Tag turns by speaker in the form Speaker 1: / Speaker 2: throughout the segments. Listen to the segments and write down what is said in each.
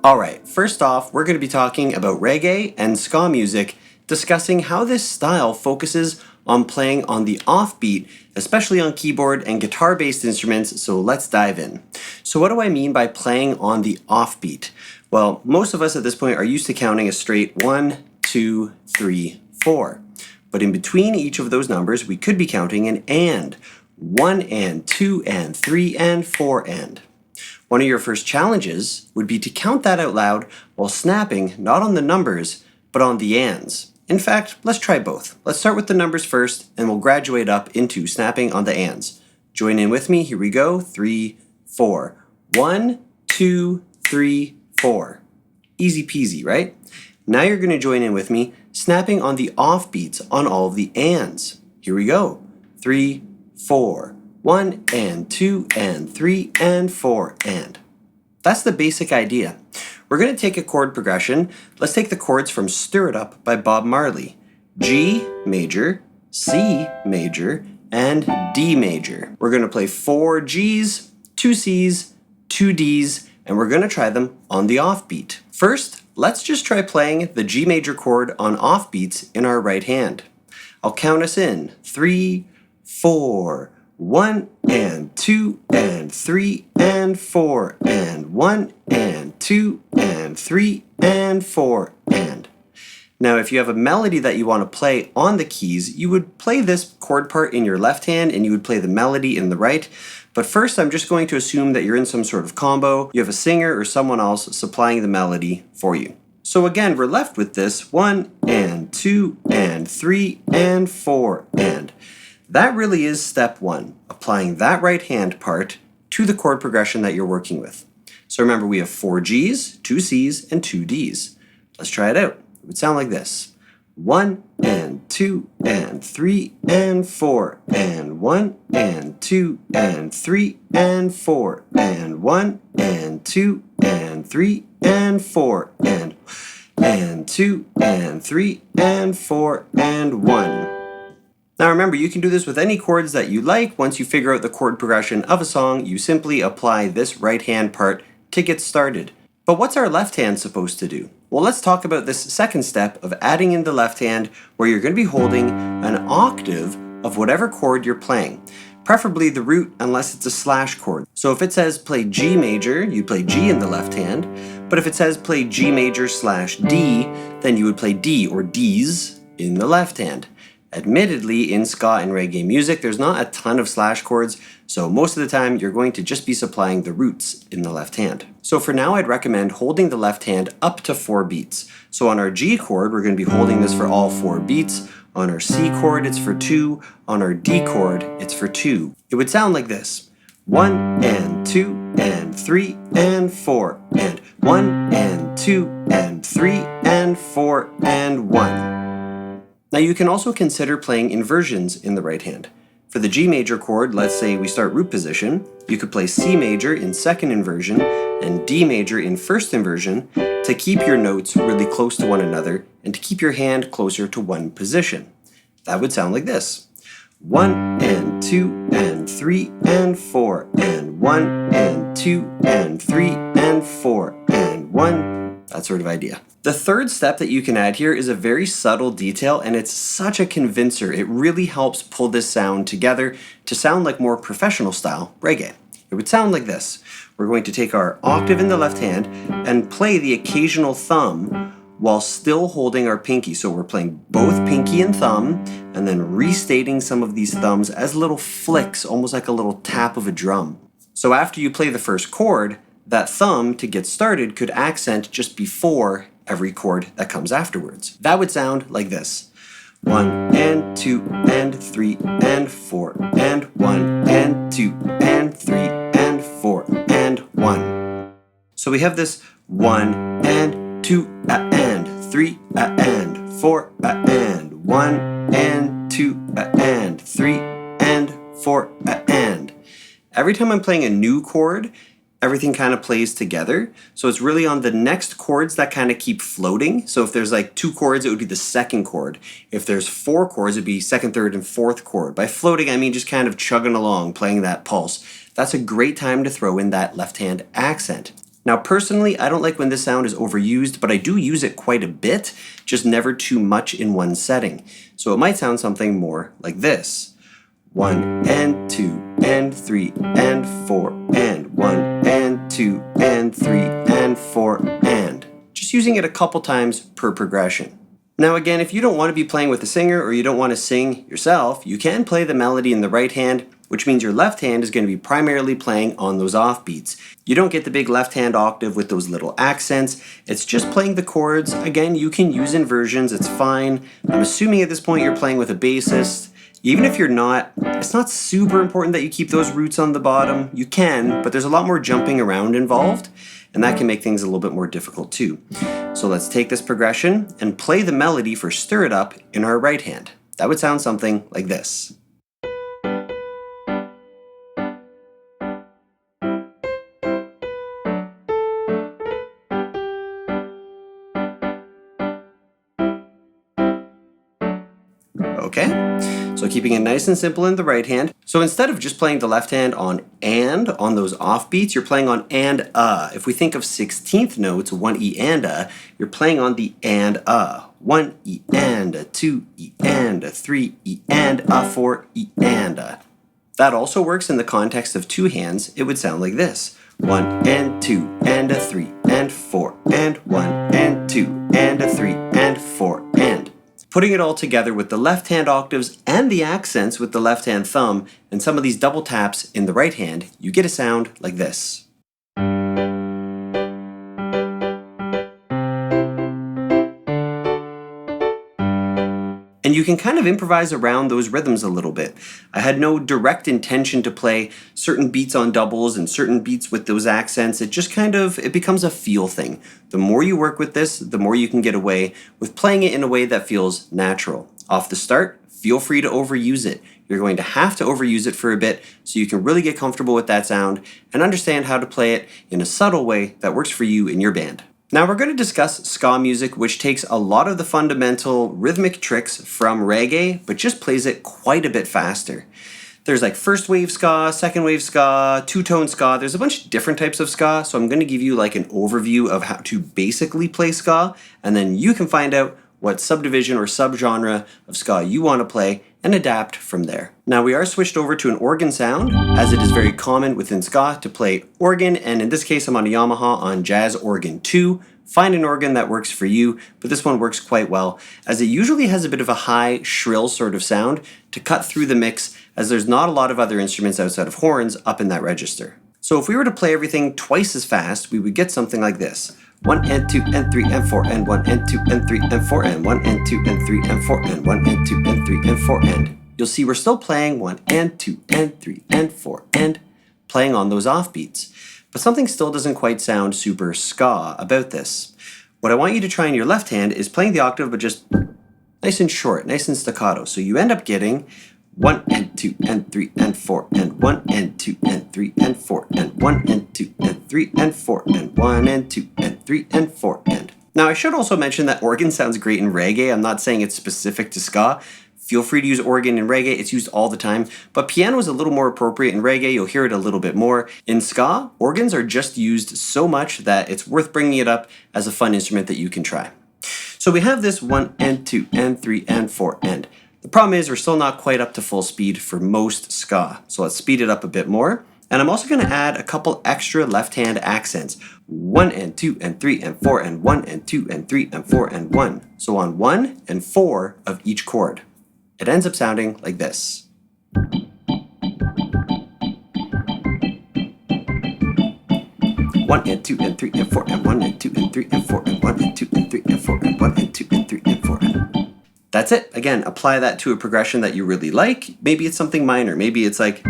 Speaker 1: Alright, first off, we're going to be talking about reggae and ska music, discussing how this style focuses on playing on the offbeat, especially on keyboard and guitar-based instruments, so let's dive in. So what do I mean by playing on the offbeat? Well, most of us at this point are used to counting a straight 1, 2, 3, 4. But in between each of those numbers, we could be counting an and. 1 and, 2 and, 3 and, 4 and. One of your first challenges would be to count that out loud while snapping not on the numbers, but on the ands. In fact, let's try both. Let's start with the numbers first, and we'll graduate up into snapping on the ands. Join in with me. Here we go. 3, 4. 1, 2, 3, 4. Easy peasy, right? Now you're going to join in with me, snapping on the offbeats on all of the ands. Here we go. 3, 4. 1 and 2 and 3 and 4 and. That's the basic idea. We're going to take a chord progression. Let's take the chords from Stir It Up by Bob Marley. G major, C major, and D major. We're going to play 4 Gs, 2 Cs, 2 Ds, and we're going to try them on the offbeat. First, let's just try playing the G major chord on offbeats in our right hand. I'll count us in. 3, 4, 1 and 2 and 3 and 4 and 1 and 2 and 3 and 4 and. Now if you have a melody that you want to play on the keys, you would play this chord part in your left hand and you would play the melody in the right. But first I'm just going to assume that you're in some sort of combo. You have a singer or someone else supplying the melody for you. So again, we're left with this 1 and 2 and 3 and 4 and. That really is step 1, applying that right hand part to the chord progression that you're working with. So remember, we have 4 Gs, 2 Cs, and 2 Ds. Let's try it out. It would sound like this. 1 and 2 and 3 and 4 and 1 and 2 and 3 and 4 and 1 and 2 and 3 and 4 and 2 and 3 and 4 and 1. Now remember, you can do this with any chords that you like. Once you figure out the chord progression of a song, you simply apply this right hand part to get started. But what's our left hand supposed to do? Well, let's talk about this second step of adding in the left hand, where you're going to be holding an octave of whatever chord you're playing. Preferably the root, unless it's a slash chord. So if it says play G major, you play G in the left hand. But if it says play G major / D, then you would play D or Ds in the left hand. Admittedly, in ska and reggae music, there's not a ton of slash chords, so most of the time you're going to just be supplying the roots in the left hand. So for now, I'd recommend holding the left hand up to 4 beats. So on our G chord, we're going to be holding this for all 4 beats. On our C chord, it's for 2. On our D chord, it's for 2. It would sound like this. 1 and 2 and 3 and 4 and 1 and 2 and 3 and 4 and 1. Now you can also consider playing inversions in the right hand. For the G major chord, let's say we start root position, you could play C major in second inversion and D major in first inversion to keep your notes really close to one another and to keep your hand closer to one position. That would sound like this. 1 and 2 and 3 and 4 and 1 and 2 and 3 and 4 and 1. That sort of idea. The third step that you can add here is a very subtle detail, and it's such a convincer. It really helps pull this sound together to sound like more professional style reggae. It would sound like this. We're going to take our octave in the left hand and play the occasional thumb while still holding our pinky. So we're playing both pinky and thumb and then restating some of these thumbs as little flicks, almost like a little tap of a drum. So after you play the first chord, that thumb, to get started, could accent just before every chord that comes afterwards. That would sound like this. 1 and 2 and 3 and 4 and 1 and 2 and 3 and 4 and 1. So we have this 1 and 2 and 3 and 4 and 1 and 2 and 3 and 4 and. Every time I'm playing a new chord, everything kind of plays together. So it's really on the next chords that kind of keep floating. So if there's like 2 chords, it would be the second chord. If there's 4 chords, it'd be second, third, and fourth chord. By floating, I mean just kind of chugging along, playing that pulse. That's a great time to throw in that left hand accent. Now personally, I don't like when this sound is overused, but I do use it quite a bit, just never too much in one setting. So it might sound something more like this. 1 and 2 and 3 and 4 and 1 and 2 and 3 and 4 and. Just using it a couple times per progression. Now again, if you don't want to be playing with a singer or you don't want to sing yourself, you can play the melody in the right hand, which means your left hand is going to be primarily playing on those offbeats. You don't get the big left hand octave with those little accents. It's just playing the chords. Again, you can use inversions, it's fine. I'm assuming at this point you're playing with a bassist. Even if you're not, it's not super important that you keep those roots on the bottom. You can, but there's a lot more jumping around involved, and that can make things a little bit more difficult too. So let's take this progression and play the melody for Stir It Up in our right hand. That would sound something like this. Okay, so keeping it nice and simple in the right hand. So instead of just playing the left hand on and on those offbeats, you're playing on and If we think of 16th notes, 1 E and you're playing on the and 1 E and 2 E and 3 E and 4 E and That also works in the context of two hands. It would sound like this. 1 and 2 and 3 and 4 and 1 and 2 and 3 and 4 and. Putting it all together with the left hand octaves and the accents with the left hand thumb and some of these double taps in the right hand, you get a sound like this. And you can kind of improvise around those rhythms a little bit. I had no direct intention to play certain beats on doubles and certain beats with those accents. It just it becomes a feel thing. The more you work with this, the more you can get away with playing it in a way that feels natural. Off the start, feel free to overuse it. You're going to have to overuse it for a bit so you can really get comfortable with that sound and understand how to play it in a subtle way that works for you and your band. Now we're going to discuss ska music, which takes a lot of the fundamental rhythmic tricks from reggae, but just plays it quite a bit faster. There's like first wave ska, second wave ska, two-tone ska. There's a bunch of different types of ska, so I'm going to give you like an overview of how to basically play ska, and then you can find out what subdivision or subgenre of ska you want to play and adapt from there. Now we are switched over to an organ sound, as it is very common within ska to play organ, and in this case I'm on a Yamaha on Jazz Organ 2. Find an organ that works for you, but this one works quite well, as it usually has a bit of a high, shrill sort of sound to cut through the mix, as there's not a lot of other instruments outside of horns up in that register. So if we were to play everything twice as fast, we would get something like this. 1 and 2 and 3 and 4 and 1 and 2 and 3 and 4 and 1 and 2 and 3 and 4 and 1 and 2 and 3 and 4 and. You'll see we're still playing 1 and 2 and 3 and 4 and playing on those offbeats. But something still doesn't quite sound super ska about this. What I want you to try in your left hand is playing the octave but just nice and short, nice and staccato. So you end up getting 1 and 2 and 3 and 4 and 1 and 2 and 3 and 4 and 1 and 2 and 3 and 4 and 1 and 2 and 3 and 4 and. Now I should also mention that organ sounds great in reggae. I'm not saying it's specific to ska. Feel free to use organ in reggae, it's used all the time, but piano is a little more appropriate in reggae, you'll hear it a little bit more. In ska, organs are just used so much that it's worth bringing it up as a fun instrument that you can try. So we have this 1 and 2 and 3 and 4 and. The problem is we're still not quite up to full speed for most ska, so let's speed it up a bit more. And I'm also going to add a couple extra left-hand accents. 1 and 2 and 3 and 4 and 1 and 2 and 3 and 4 and 1. So on 1 and 4 of each chord. It ends up sounding like this. 1 and 2 and 3 and 4 and 1 and 2 and 3 and 4 and 1 and 2 and 3 and 4 and 1 and 2 and 3 and 4 and. That's it. Again, apply that to a progression that you really like. Maybe it's something minor. Maybe it's like.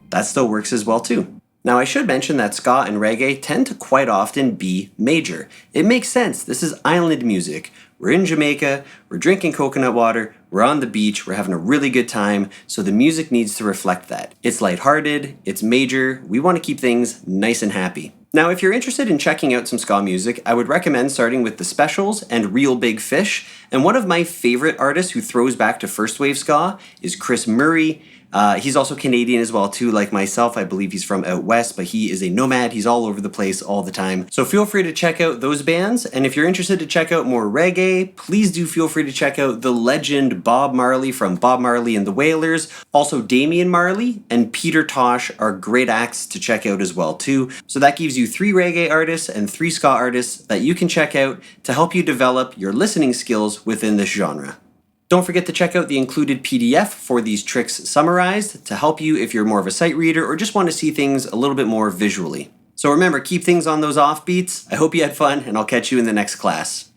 Speaker 1: That still works as well too. Now I should mention that ska and reggae tend to quite often be major. It makes sense, this is island music. We're in Jamaica, we're drinking coconut water, we're on the beach, we're having a really good time, so the music needs to reflect that. It's lighthearted, it's major, we want to keep things nice and happy. Now if you're interested in checking out some ska music, I would recommend starting with The Specials and Real Big Fish, and one of my favorite artists who throws back to first wave ska is Chris Murray. He's also Canadian as well too, like myself. I believe he's from out west, but he is a nomad. He's all over the place all the time. So feel free to check out those bands. And if you're interested to check out more reggae, please do feel free to check out the legend Bob Marley from Bob Marley and the Wailers. Also Damian Marley and Peter Tosh are great acts to check out as well too. So that gives you 3 reggae artists and 3 ska artists that you can check out to help you develop your listening skills within this genre. Don't forget to check out the included PDF for these tricks summarized to help you if you're more of a sight reader or just want to see things a little bit more visually. So remember, keep things on those offbeats. I hope you had fun, and I'll catch you in the next class.